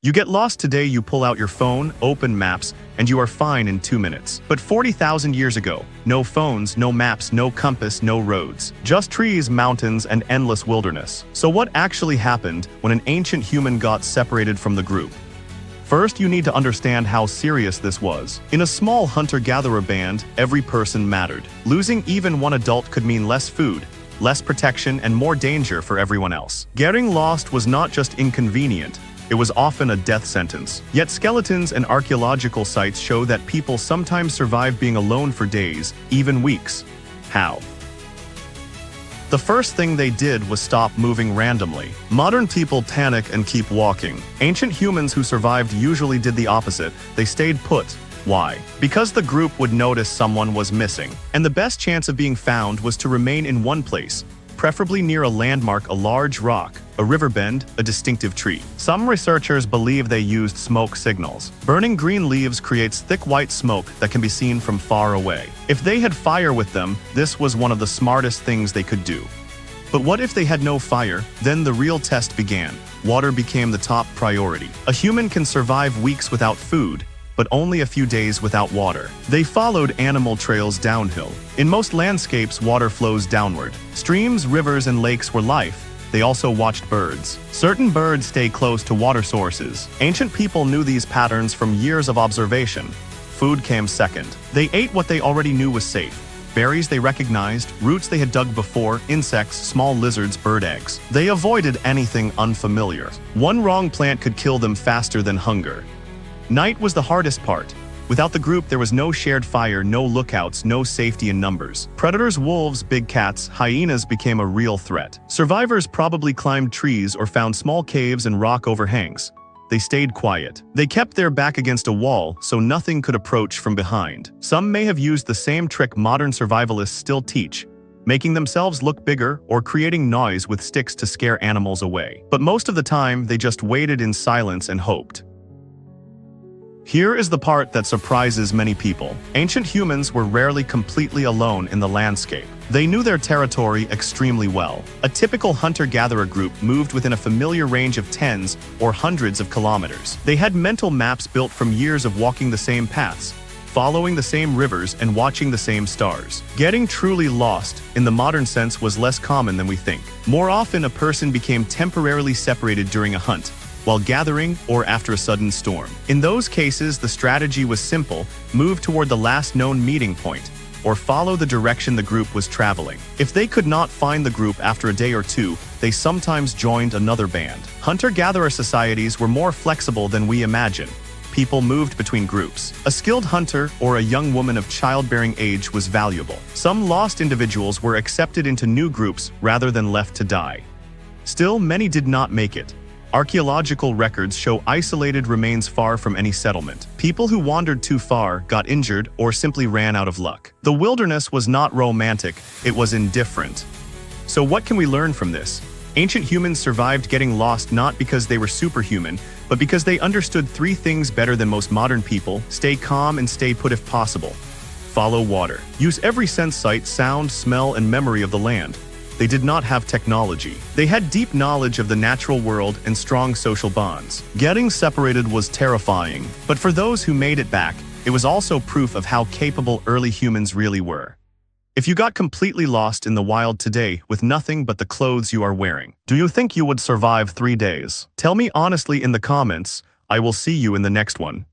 You get lost today, you pull out your phone, open maps, and you are fine in 2 minutes. But 40,000 years ago, no phones, no maps, no compass, no roads. Just trees, mountains, and endless wilderness. So what actually happened when an ancient human got separated from the group? First, you need to understand how serious this was. In a small hunter-gatherer band, every person mattered. Losing even one adult could mean less food, less protection, and more danger for everyone else. Getting lost was not just inconvenient, it was often a death sentence. Yet skeletons and archaeological sites show that people sometimes survive being alone for days, even weeks. How? The first thing they did was stop moving randomly. Modern people panic and keep walking. Ancient humans who survived usually did the opposite. They stayed put. Why? Because the group would notice someone was missing, and the best chance of being found was to remain in one place, preferably near a landmark, a large rock, a river bend, a distinctive tree. Some researchers believe they used smoke signals. Burning green leaves creates thick white smoke that can be seen from far away. If they had fire with them, this was one of the smartest things they could do. But what if they had no fire? Then the real test began. Water became the top priority. A human can survive weeks without food, but only a few days without water. They followed animal trails downhill. In most landscapes, water flows downward. Streams, rivers, and lakes were life. They also watched birds. Certain birds stay close to water sources. Ancient people knew these patterns from years of observation. Food came second. They ate what they already knew was safe. Berries they recognized, roots they had dug before, insects, small lizards, bird eggs. They avoided anything unfamiliar. One wrong plant could kill them faster than hunger. Night was the hardest part. Without the group, there was no shared fire, no lookouts, no safety in numbers. Predators, wolves, big cats, hyenas became a real threat. Survivors probably climbed trees or found small caves and rock overhangs. They stayed quiet. They kept their back against a wall so nothing could approach from behind. Some may have used the same trick modern survivalists still teach, making themselves look bigger or creating noise with sticks to scare animals away. But most of the time, they just waited in silence and hoped. Here is the part that surprises many people. Ancient humans were rarely completely alone in the landscape. They knew their territory extremely well. A typical hunter-gatherer group moved within a familiar range of tens or hundreds of kilometers. They had mental maps built from years of walking the same paths, following the same rivers, and watching the same stars. Getting truly lost, in the modern sense, was less common than we think. More often, a person became temporarily separated during a hunt, while gathering, or after a sudden storm. In those cases, the strategy was simple: move toward the last known meeting point, or follow the direction the group was traveling. If they could not find the group after a day or two, they sometimes joined another band. Hunter-gatherer societies were more flexible than we imagine. People moved between groups. A skilled hunter or a young woman of childbearing age was valuable. Some lost individuals were accepted into new groups rather than left to die. Still, many did not make it. Archaeological records show isolated remains far from any settlement. People who wandered too far, got injured, or simply ran out of luck. The wilderness was not romantic, it was indifferent. So what can we learn from this? Ancient humans survived getting lost not because they were superhuman, but because they understood three things better than most modern people: stay calm and stay put if possible. Follow water. Use every sense: sight, sound, smell, and memory of the land. They did not have technology. They had deep knowledge of the natural world and strong social bonds. Getting separated was terrifying, but for those who made it back, it was also proof of how capable early humans really were. If you got completely lost in the wild today with nothing but the clothes you are wearing, do you think you would survive 3 days? Tell me honestly in the comments. I will see you in the next one.